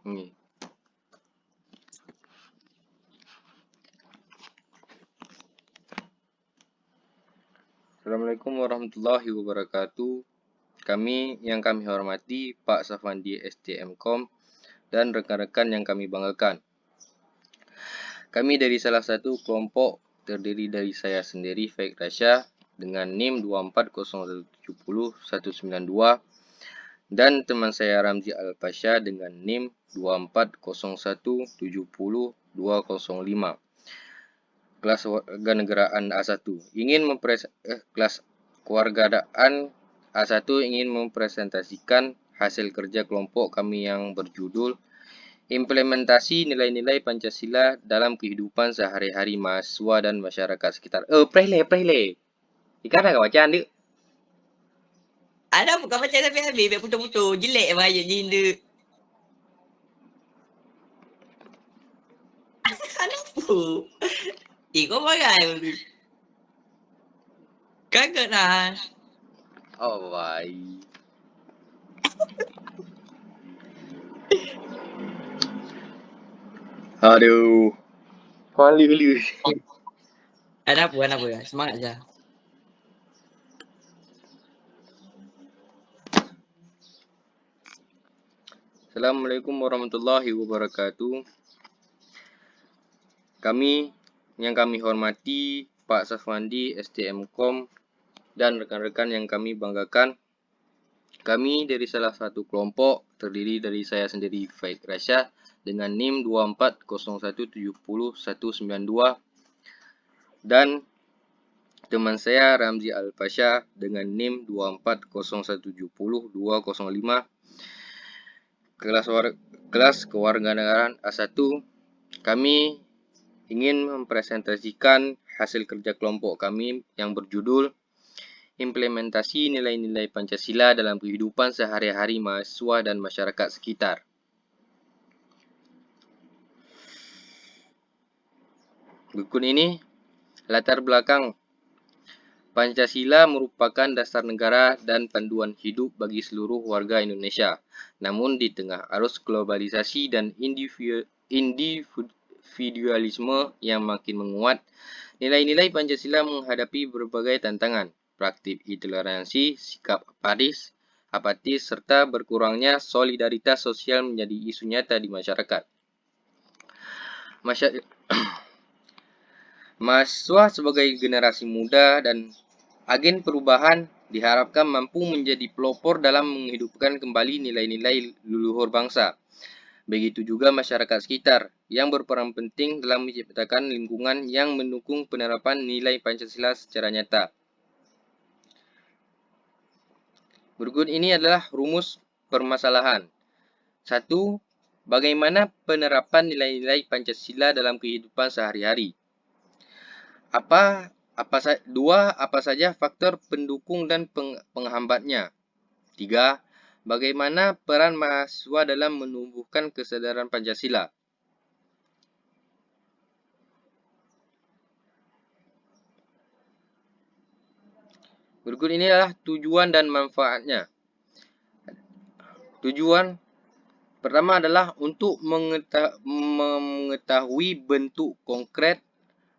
Ini. Assalamualaikum warahmatullahi wabarakatuh. Yang kami hormati Pak Safandi STMkom dan rekan-rekan yang kami banggakan. Kami dari salah satu kelompok terdiri dari saya sendiri, Faik Rasya, dengan NIM 240170192 dan teman saya Ramzi Al-Pasha dengan NIM 240170205. Kelas Kewarganegaraan A1 kelas Kewarganegaraan A1 ingin mempresentasikan hasil kerja kelompok kami yang berjudul Implementasi Nilai-Nilai Pancasila dalam Kehidupan Sehari-hari Mahasiswa dan Masyarakat Sekitar. Prehle. Ikan agak bacaan dia. Ada bukan baca sampai habis, biar putus-putus. Jelek ayat jinda. Kenapa? Kau marah. Kagak lah. Oh, baik. Aduh. Malu. Ada apa? Semangat je. Assalamualaikum warahmatullahi wabarakatuh. Yang kami hormati Pak Safandi STMkom dan rekan-rekan yang kami banggakan. Kami dari salah satu kelompok terdiri dari saya sendiri, Faik Rasya, dengan NIM 240170192 dan teman saya Ramzi Al-Pasha dengan NIM 240170205. Kelas Kewarganegaraan A1, kami ingin mempresentasikan hasil kerja kelompok kami yang berjudul Implementasi Nilai-Nilai Pancasila dalam Kehidupan Sehari-hari Mahasiswa dan Masyarakat Sekitar. Berikut ini latar belakang. Pancasila merupakan dasar negara dan panduan hidup bagi seluruh warga Indonesia. Namun di tengah arus globalisasi dan individualisme yang makin menguat, nilai-nilai Pancasila menghadapi berbagai tantangan. Praktik intoleransi, sikap apatis, serta berkurangnya solidaritas sosial menjadi isu nyata di masyarakat. Mahasiswa sebagai generasi muda dan agen perubahan diharapkan mampu menjadi pelopor dalam menghidupkan kembali nilai-nilai leluhur bangsa. Begitu juga masyarakat sekitar yang berperan penting dalam menciptakan lingkungan yang mendukung penerapan nilai Pancasila secara nyata. Berikut ini adalah rumus permasalahan. 1. Bagaimana penerapan nilai-nilai Pancasila dalam kehidupan sehari-hari? 2. Apa saja faktor pendukung dan penghambatnya? 3. Bagaimana peran mahasiswa dalam menumbuhkan kesadaran Pancasila? Berikut ini adalah tujuan dan manfaatnya. Tujuan pertama adalah untuk mengetahui bentuk konkret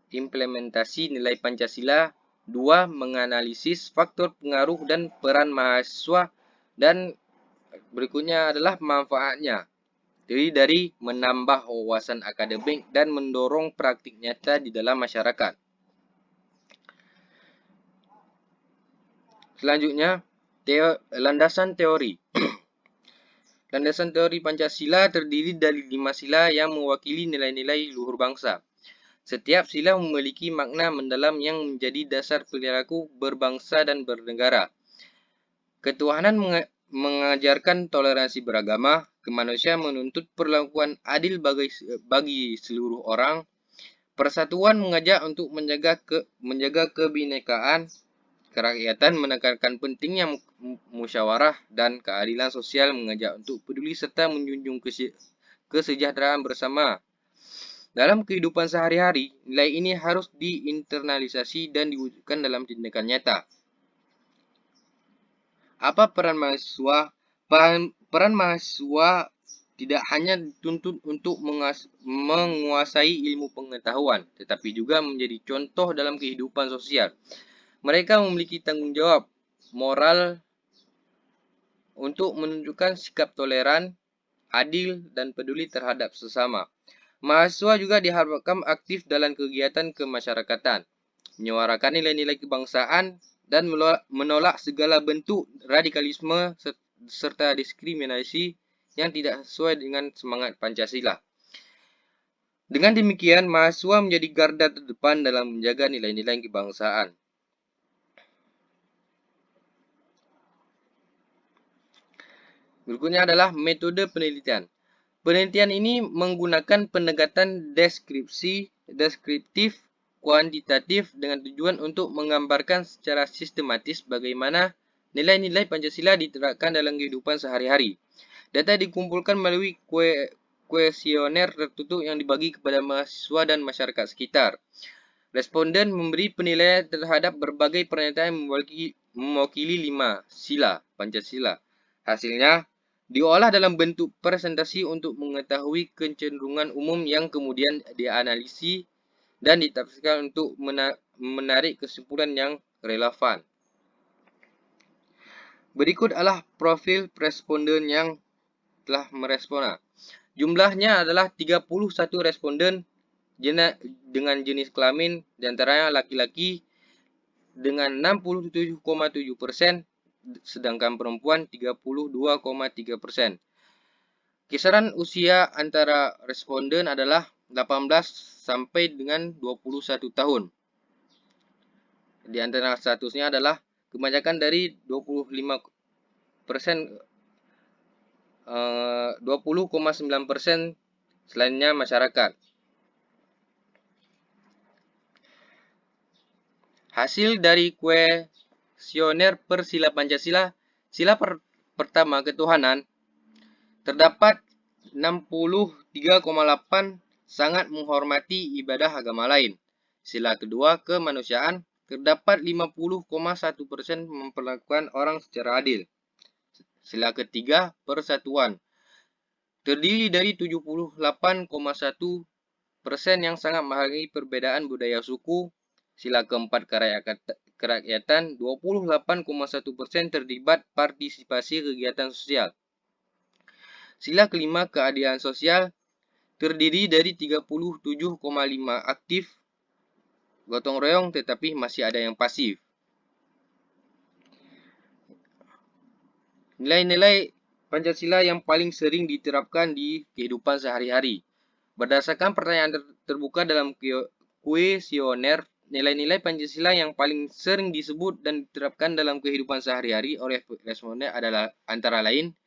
implementasi nilai Pancasila. 2. Menganalisis faktor pengaruh dan peran mahasiswa. Dan berikutnya adalah manfaatnya. Jadi dari menambah wawasan akademik dan mendorong praktik nyata di dalam masyarakat. Selanjutnya, landasan teori. Landasan teori Pancasila terdiri dari 5 sila yang mewakili nilai-nilai luhur bangsa. Setiap sila memiliki makna mendalam yang menjadi dasar perilaku berbangsa dan bernegara. Ketuhanan mengajarkan toleransi beragama, kemanusiaan menuntut perlakuan adil bagi seluruh orang, persatuan mengajak untuk menjaga kebinekaan, kerakyatan menekankan pentingnya musyawarah, dan keadilan sosial mengajak untuk peduli serta menjunjung kesejahteraan bersama. Dalam kehidupan sehari-hari, nilai ini harus diinternalisasi dan diwujudkan dalam tindakan nyata. Apa peran mahasiswa? Peran mahasiswa tidak hanya dituntut untuk menguasai ilmu pengetahuan, tetapi juga menjadi contoh dalam kehidupan sosial. Mereka memiliki tanggung jawab moral untuk menunjukkan sikap toleran, adil, dan peduli terhadap sesama. Mahasiswa juga diharapkan aktif dalam kegiatan kemasyarakatan, menyuarakan nilai-nilai kebangsaan, dan menolak segala bentuk radikalisme serta diskriminasi yang tidak sesuai dengan semangat Pancasila. Dengan demikian, mahasiswa menjadi garda terdepan dalam menjaga nilai-nilai kebangsaan. Berikutnya adalah metode penelitian. Penelitian ini menggunakan pendekatan deskriptif, kuantitatif dengan tujuan untuk menggambarkan secara sistematis bagaimana nilai-nilai Pancasila diterapkan dalam kehidupan sehari-hari. Data dikumpulkan melalui kuesioner tertutup yang dibagi kepada mahasiswa dan masyarakat sekitar. Responden memberi penilaian terhadap berbagai pernyataan yang mewakili 5 sila Pancasila. Hasilnya diolah dalam bentuk presentasi untuk mengetahui kecenderungan umum yang kemudian dianalisis dan ditafsirkan untuk menarik kesimpulan yang relevan. Berikut adalah profil responden yang telah merespon. Jumlahnya adalah 31 responden dengan jenis kelamin, diantaranya laki-laki dengan 67,7%, sedangkan perempuan 32,3%. Kisaran usia antara responden adalah 18 sampai dengan 21 tahun. Di antara statusnya adalah kebanyakan dari 20,9% selainnya masyarakat. Hasil dari kuesioner per sila Pancasila, sila pertama ketuhanan, terdapat 63,8 sangat menghormati ibadah agama lain. Sila kedua kemanusiaan, terdapat 50,1% memperlakukan orang secara adil. Sila ketiga persatuan, terdiri dari 78,1% yang sangat menghargai perbedaan budaya suku. Sila keempat kerakyatan, 28,1% terlibat partisipasi kegiatan sosial. Sila kelima keadilan sosial, terdiri dari 37,5 aktif gotong royong tetapi masih ada yang pasif. Nilai-nilai Pancasila yang paling sering diterapkan di kehidupan sehari-hari. Berdasarkan pertanyaan terbuka dalam kuesioner, nilai-nilai Pancasila yang paling sering disebut dan diterapkan dalam kehidupan sehari-hari oleh responden adalah antara lain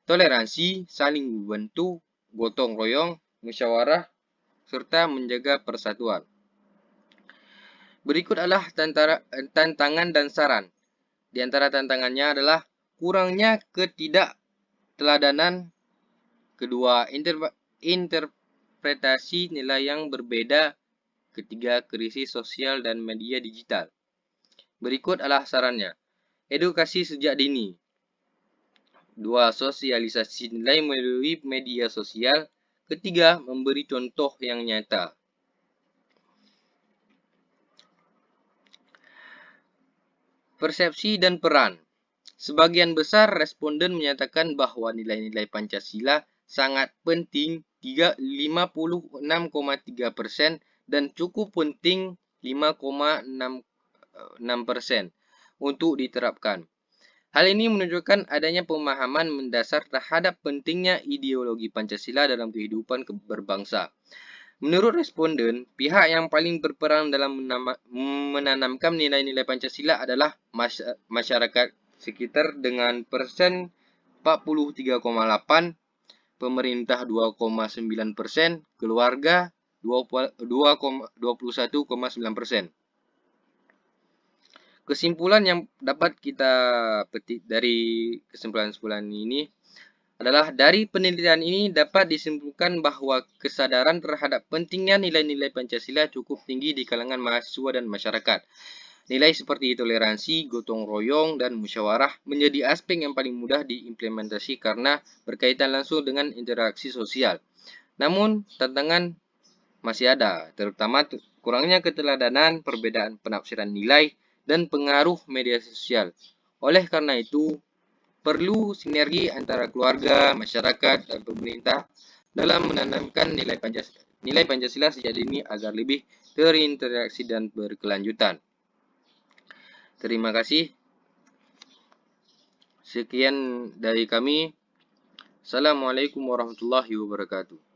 toleransi, saling membantu, gotong royong, musyawarah, serta menjaga persatuan. Berikut adalah tantangan dan saran. Di antara tantangannya adalah kurangnya ketidakteladanan, kedua, interpretasi nilai yang berbeda, ketiga, krisis sosial dan media digital. Berikut adalah sarannya. Edukasi sejak dini. 2. Sosialisasi nilai melalui media sosial. Ketiga, memberi contoh yang nyata. Persepsi dan peran. Sebagian besar responden menyatakan bahwa nilai-nilai Pancasila sangat penting 56,3% dan cukup penting 5,6% untuk diterapkan. Hal ini menunjukkan adanya pemahaman mendasar terhadap pentingnya ideologi Pancasila dalam kehidupan berbangsa. Menurut responden, pihak yang paling berperan dalam menanamkan nilai-nilai Pancasila adalah masyarakat sekitar dengan persen 43,8%, pemerintah 2,9%, keluarga 21,9%. Kesimpulan yang dapat kita petik dari kesimpulan-kesimpulan ini adalah dari penelitian ini dapat disimpulkan bahwa kesadaran terhadap pentingnya nilai-nilai Pancasila cukup tinggi di kalangan mahasiswa dan masyarakat. Nilai seperti toleransi, gotong royong, dan musyawarah menjadi aspek yang paling mudah diimplementasi karena berkaitan langsung dengan interaksi sosial. Namun, tantangan masih ada, terutama kurangnya keteladanan, perbedaan penafsiran nilai, dan pengaruh media sosial. Oleh karena itu, perlu sinergi antara keluarga, masyarakat, dan pemerintah dalam menanamkan nilai Pancasila sejak dini agar lebih terinteraksi dan berkelanjutan. Terima kasih. Sekian dari kami. Assalamualaikum warahmatullahi wabarakatuh.